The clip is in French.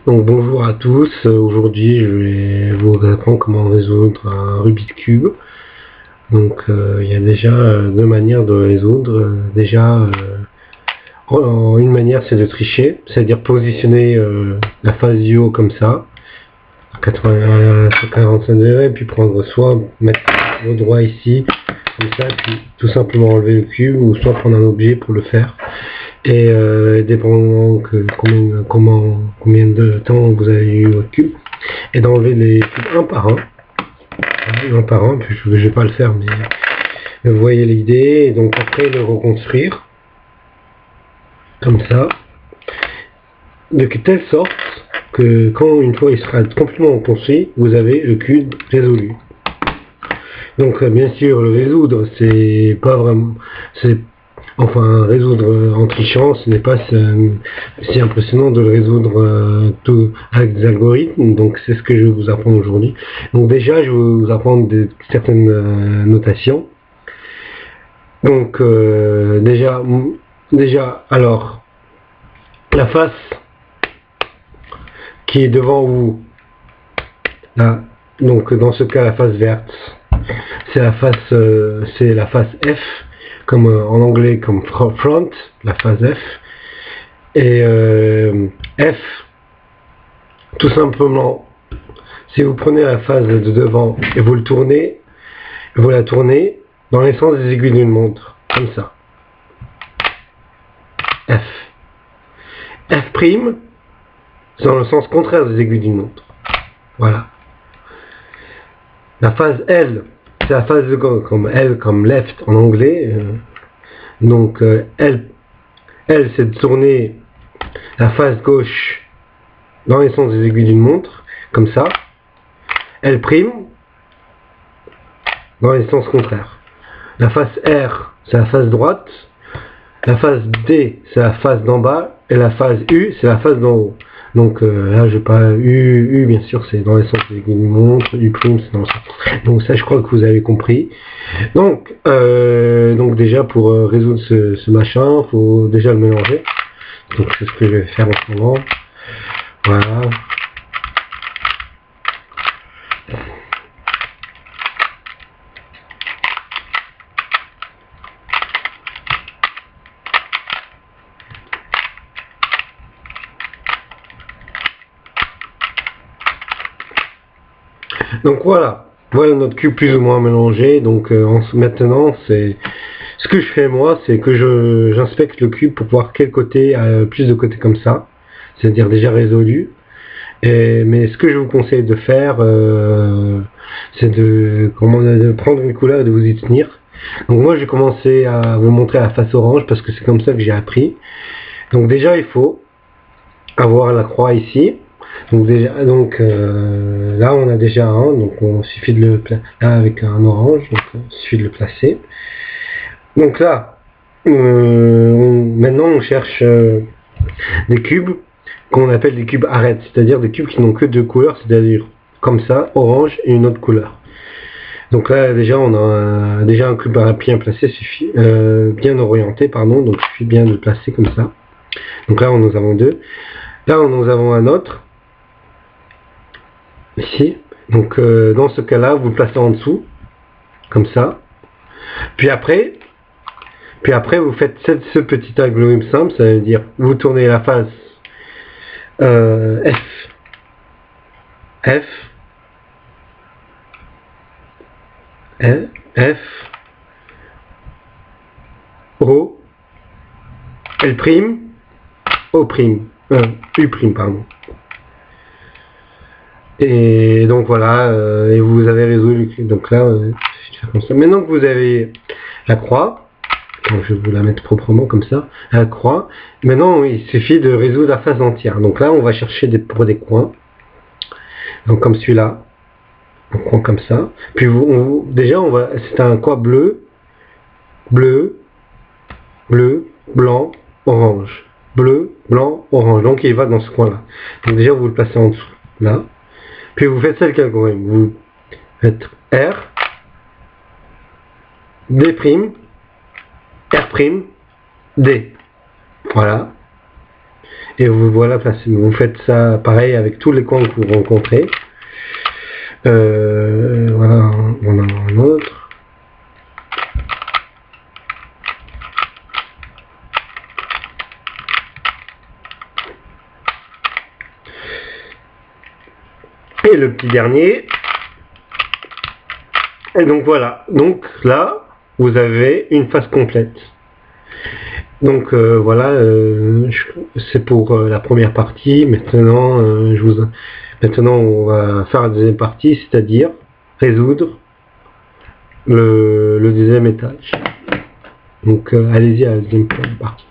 Donc bonjour à tous, aujourd'hui je vais vous apprendre comment résoudre un Rubik's Cube. Donc il y a déjà deux manières de résoudre. Une manière c'est de tricher, c'est-à-dire positionner la face du haut comme ça, à 45 degrés, puis prendre soit mettre le droit ici, comme ça, puis tout simplement enlever le cube, ou soit prendre un objet pour le faire. Et dépendant que combien de temps vous avez eu votre cube, et d'enlever les cubes un par un, puis je vais pas le faire, mais vous voyez l'idée. Et donc après le reconstruire comme ça, de telle sorte que quand une fois il sera complètement construit, vous avez le cube résolu. Donc bien sûr, le résoudre, c'est pas vraiment, enfin, résoudre en trichant, ce n'est pas si impressionnant de le résoudre tout avec des algorithmes. Donc c'est ce que je vais vous apprendre aujourd'hui. Donc déjà, je vais vous apprendre certaines notations. Donc déjà, alors, la face qui est devant vous, là, donc dans ce cas la face verte, c'est la face F, comme en anglais comme front, la face F. Et F, tout simplement, si vous prenez la face de devant et vous la tournez dans les sens des aiguilles d'une montre, comme ça. F. F', c'est dans le sens contraire des aiguilles d'une montre. Voilà. La phase L, c'est la phase de gauche, comme L comme left en anglais. Donc L, c'est de tourner la face gauche dans les sens des aiguilles d'une montre, comme ça. L', dans les sens contraires. La face R, c'est la face droite. La face D, c'est la face d'en bas. Et la face U, c'est la face d'en haut. Donc là, je vais pas... U, bien sûr, c'est dans les sens des aiguilles d'une montre. U', c'est dans le sens. Donc ça, je crois que vous avez compris. Donc déjà, pour résoudre ce machin, il faut déjà le mélanger. Donc c'est ce que je vais faire en ce moment. Voilà. Donc voilà notre cube plus ou moins mélangé. Donc maintenant, c'est ce que je fais moi, c'est que j'inspecte le cube pour voir quel côté a plus de côtés comme ça, c'est-à-dire déjà résolu. Mais ce que je vous conseille de faire, c'est de prendre une couleur et de vous y tenir. Donc moi, j'ai commencé à vous montrer la face orange parce que c'est comme ça que j'ai appris. Donc déjà, il faut avoir la croix ici. Donc là on a déjà un, donc il suffit de le placer avec un orange, donc il suffit de le placer. Donc là, maintenant on cherche des cubes qu'on appelle des cubes arêtes, c'est-à-dire des cubes qui n'ont que deux couleurs, c'est-à-dire comme ça, orange et une autre couleur. Donc là déjà on a déjà un cube bien placé, suffit bien orienté, pardon, donc il suffit bien de le placer comme ça. Donc là nous avons deux. Là nous avons un autre. Ici, donc dans ce cas là vous le placez en dessous comme ça, puis après vous faites ce petit algorithme simple, ça veut dire vous tournez la face F O L', O', U', pardon. Et donc voilà, et vous avez résolu. Donc là, maintenant que vous avez la croix, donc je vais vous la mettre proprement comme ça, la croix, maintenant il suffit de résoudre la face entière. Donc là, on va chercher pour des coins, donc comme celui-là, un coin comme ça. Puis déjà, c'est un coin bleu, blanc, orange. Bleu, blanc, orange. Donc il va dans ce coin-là. Donc déjà, vous le placez en dessous, là. Puis vous faites celle algorithme. Vous faites R, D', R', D. Voilà. et vous voilà placé. Vous faites ça pareil avec tous les coins que vous rencontrez. Voilà, on a un autre. Et le petit dernier. Et donc voilà, donc là vous avez une phase complète. Donc voilà, c'est pour la première partie. Maintenant, maintenant on va faire la deuxième partie, c'est-à-dire résoudre le deuxième étage. Donc allez-y à la deuxième partie.